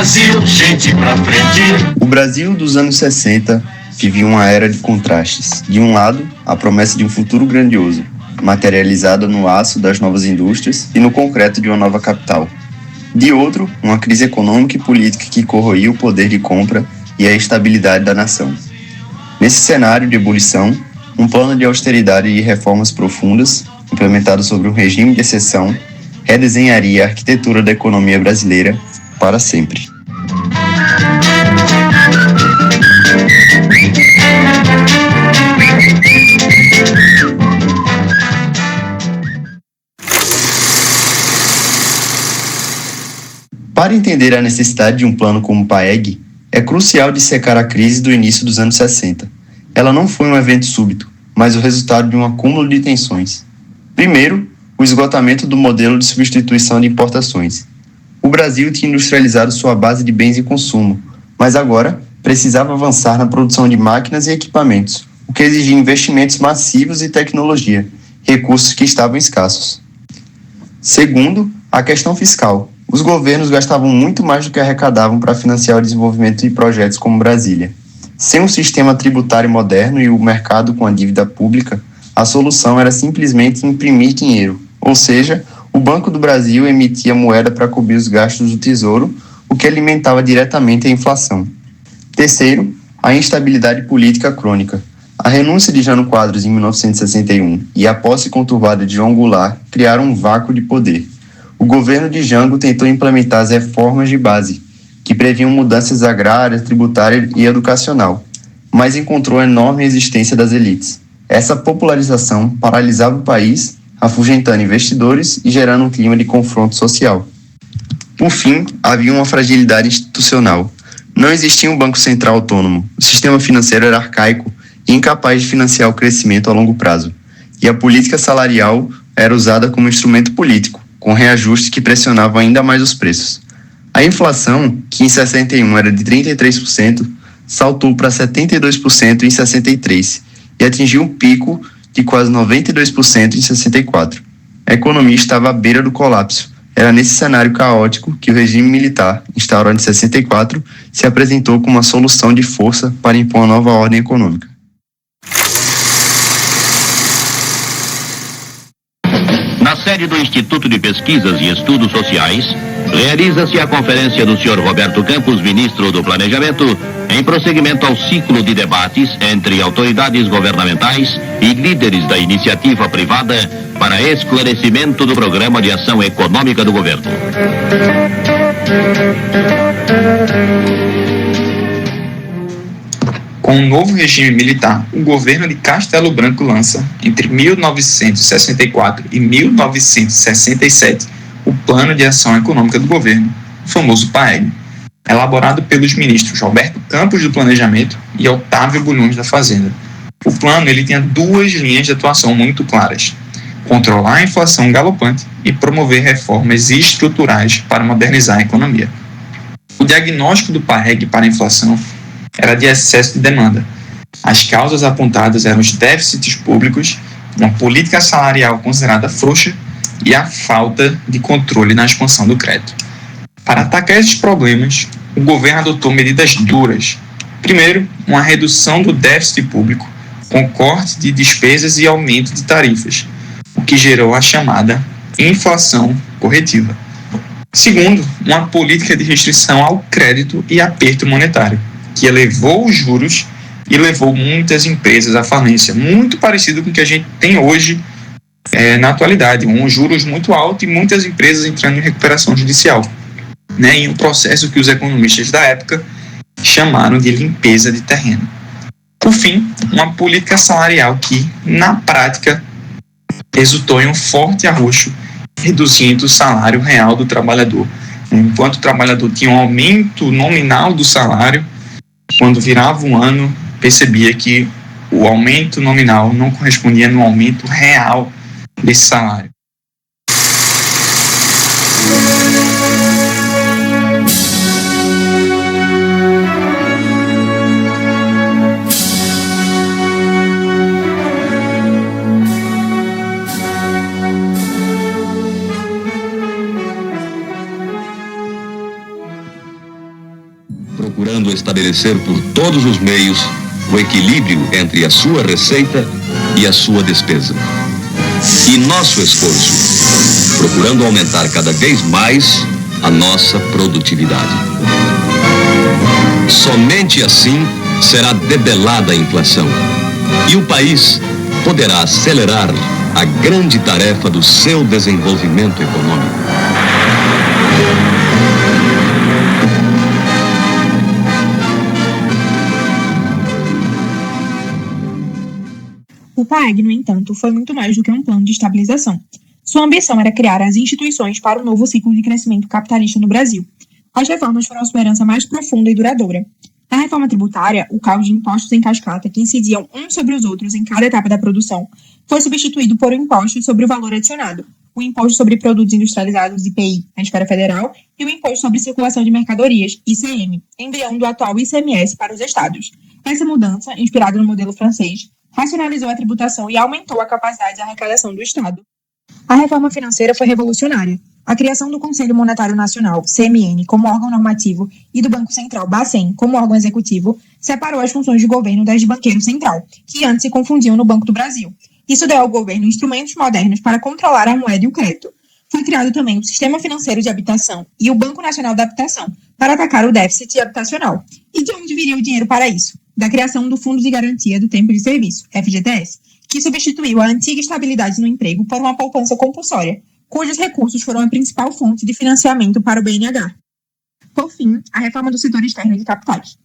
Brasil, gente pra frente. O Brasil dos anos 60 vivia uma era de contrastes. De um lado, a promessa de um futuro grandioso, materializada no aço das novas indústrias e no concreto de uma nova capital. De outro, uma crise econômica e política que corroía o poder de compra e a estabilidade da nação. Nesse cenário de ebulição, um plano de austeridade e reformas profundas, implementado sobre um regime de exceção, redesenharia a arquitetura da economia brasileira para sempre. Para entender a necessidade de um plano como o PAEG, é crucial dissecar a crise do início dos anos 60. Ela não foi um evento súbito, mas o resultado de um acúmulo de tensões. Primeiro, o esgotamento do modelo de substituição de importações. O Brasil tinha industrializado sua base de bens e consumo, mas agora precisava avançar na produção de máquinas e equipamentos, o que exigia investimentos massivos e tecnologia, recursos que estavam escassos. Segundo, a questão fiscal. Os governos gastavam muito mais do que arrecadavam para financiar o desenvolvimento de projetos como Brasília. Sem um sistema tributário moderno e o mercado com a dívida pública, a solução era simplesmente imprimir dinheiro, ou seja, o Banco do Brasil emitia moeda para cobrir os gastos do Tesouro, o que alimentava diretamente a inflação. Terceiro, a instabilidade política crônica. A renúncia de Jânio Quadros em 1961 e a posse conturbada de João Goulart criaram um vácuo de poder. O governo de Jango tentou implementar as reformas de base, que previam mudanças agrárias, tributária e educacional, mas encontrou a enorme resistência das elites. Essa popularização paralisava o país, afugentando investidores e gerando um clima de confronto social. Por fim, havia uma fragilidade institucional. Não existia um banco central autônomo, o sistema financeiro era arcaico e incapaz de financiar o crescimento a longo prazo, e a política salarial era usada como instrumento político, com reajustes que pressionavam ainda mais os preços. A inflação, que em 61 era de 33%, saltou para 72% em 63 e atingiu um pico de quase 92% em 64. A economia estava à beira do colapso. Era nesse cenário caótico que o regime militar, instaurado em 64, se apresentou como uma solução de força para impor uma nova ordem econômica. Na sede do Instituto de Pesquisas e Estudos Sociais, realiza-se a conferência do Sr. Roberto Campos, ministro do Planejamento, em prosseguimento ao ciclo de debates entre autoridades governamentais e líderes da iniciativa privada para esclarecimento do Programa de Ação Econômica do Governo. Com o novo regime militar, o governo de Castelo Branco lança, entre 1964 e 1967, o Plano de Ação Econômica do Governo, o famoso PAEG, elaborado pelos ministros Roberto Campos do Planejamento e Otávio Bulhões da Fazenda. O plano ele tinha duas linhas de atuação muito claras: controlar a inflação galopante e promover reformas estruturais para modernizar a economia. O diagnóstico do PAEG para a inflação era de excesso de demanda. As causas apontadas eram os déficits públicos, uma política salarial considerada frouxa e a falta de controle na expansão do crédito. Para atacar esses problemas, o governo adotou medidas duras. Primeiro, uma redução do déficit público, com corte de despesas e aumento de tarifas, o que gerou a chamada inflação corretiva. Segundo, uma política de restrição ao crédito e aperto monetário, que elevou os juros e levou muitas empresas à falência, muito parecido com o que a gente tem hoje na atualidade, juros muito altos e muitas empresas entrando em recuperação judicial, em um processo que os economistas da época chamaram de limpeza de terreno. Por fim, uma política salarial que, na prática, resultou em um forte arroxo, reduzindo o salário real do trabalhador. Enquanto o trabalhador tinha um aumento nominal do salário, quando virava um ano, percebia que o aumento nominal não correspondia no aumento real desse salário. estabelecer por todos os meios o equilíbrio entre a sua receita e a sua despesa. E nosso esforço, procurando aumentar cada vez mais a nossa produtividade. Somente assim será debelada a inflação e o país poderá acelerar a grande tarefa do seu desenvolvimento econômico. O PAEG, no entanto, foi muito mais do que um plano de estabilização. Sua ambição era criar as instituições para um novo ciclo de crescimento capitalista no Brasil. As reformas foram a sua herança mais profunda e duradoura. Na reforma tributária, o caos de impostos em cascata, que incidiam uns sobre os outros em cada etapa da produção, foi substituído por um imposto sobre o valor adicionado, o imposto sobre produtos industrializados, IPI, na esfera federal, e o imposto sobre circulação de mercadorias, ICM, embrião do atual ICMS para os estados. Essa mudança, inspirada no modelo francês, racionalizou a tributação e aumentou a capacidade de arrecadação do Estado. A reforma financeira foi revolucionária. A criação do Conselho Monetário Nacional, CMN, como órgão normativo e do Banco Central, BACEN, como órgão executivo, separou as funções de governo das de banqueiro central, que antes se confundiam no Banco do Brasil. Isso deu ao governo instrumentos modernos para controlar a moeda e o crédito. Foi criado também o Sistema Financeiro de Habitação e o Banco Nacional da Habitação, para atacar o déficit habitacional. E de onde viria o dinheiro para isso? Da criação do Fundo de Garantia do Tempo de Serviço, FGTS, que substituiu a antiga estabilidade no emprego por uma poupança compulsória, cujos recursos foram a principal fonte de financiamento para o BNH. Por fim, a reforma do setor externo de capitais.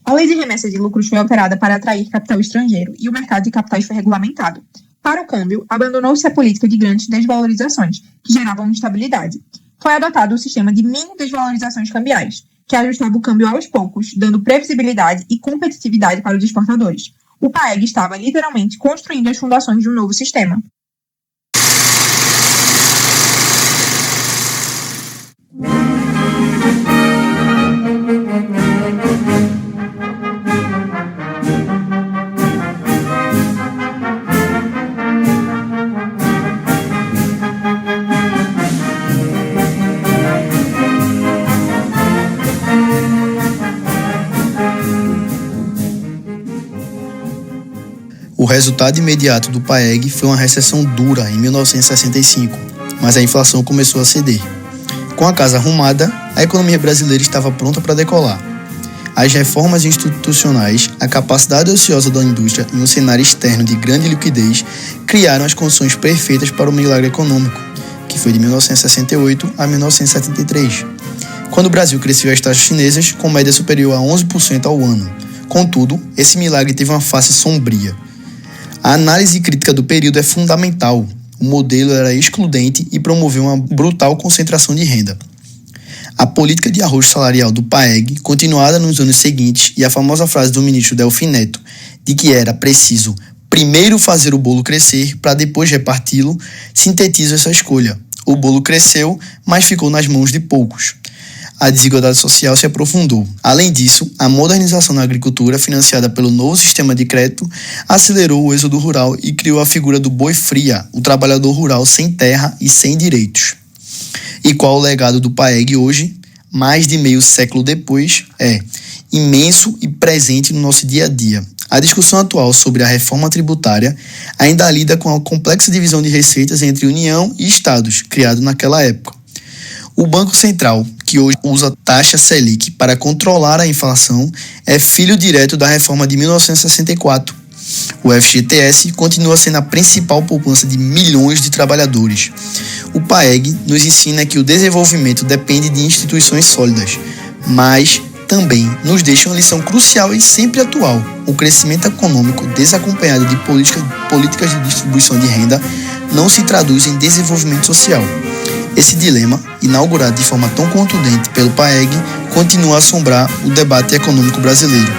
A lei de remessa de lucros foi alterada para atrair capital estrangeiro e o mercado de capitais foi regulamentado. Para o câmbio, abandonou-se a política de grandes desvalorizações, que geravam instabilidade. Foi adotado o sistema de mini-desvalorizações cambiais, que ajustava o câmbio aos poucos, dando previsibilidade e competitividade para os exportadores. O PAEG estava literalmente construindo as fundações de um novo sistema. O resultado imediato do PAEG foi uma recessão dura em 1965, mas a inflação começou a ceder. Com a casa arrumada, a economia brasileira estava pronta para decolar. As reformas institucionais, a capacidade ociosa da indústria e um cenário externo de grande liquidez criaram as condições perfeitas para o milagre econômico, que foi de 1968 a 1973, quando o Brasil cresceu as taxas chinesas com média superior a 11% ao ano. Contudo, esse milagre teve uma face sombria. A análise crítica do período é fundamental. O modelo era excludente e promoveu uma brutal concentração de renda. A política de arrojo salarial do PAEG, continuada nos anos seguintes, e a famosa frase do ministro Delfim Neto, de que era preciso primeiro fazer o bolo crescer para depois reparti-lo, sintetiza essa escolha. O bolo cresceu, mas ficou nas mãos de poucos. A desigualdade social se aprofundou. Além disso, a modernização na agricultura, financiada pelo novo sistema de crédito, acelerou o êxodo rural e criou a figura do boi fria, o trabalhador rural sem terra e sem direitos. E qual o legado do PAEG hoje, mais de meio século depois, é imenso e presente no nosso dia a dia. A discussão atual sobre a reforma tributária ainda lida com a complexa divisão de receitas entre União e Estados, criado naquela época. O Banco Central, que hoje usa taxa Selic para controlar a inflação, é filho direto da reforma de 1964. O FGTS continua sendo a principal poupança de milhões de trabalhadores. O PAEG nos ensina que o desenvolvimento depende de instituições sólidas, mas também nos deixa uma lição crucial e sempre atual. O crescimento econômico desacompanhado de políticas de distribuição de renda não se traduz em desenvolvimento social. Esse dilema, inaugurado de forma tão contundente pelo PAEG, continua a assombrar o debate econômico brasileiro.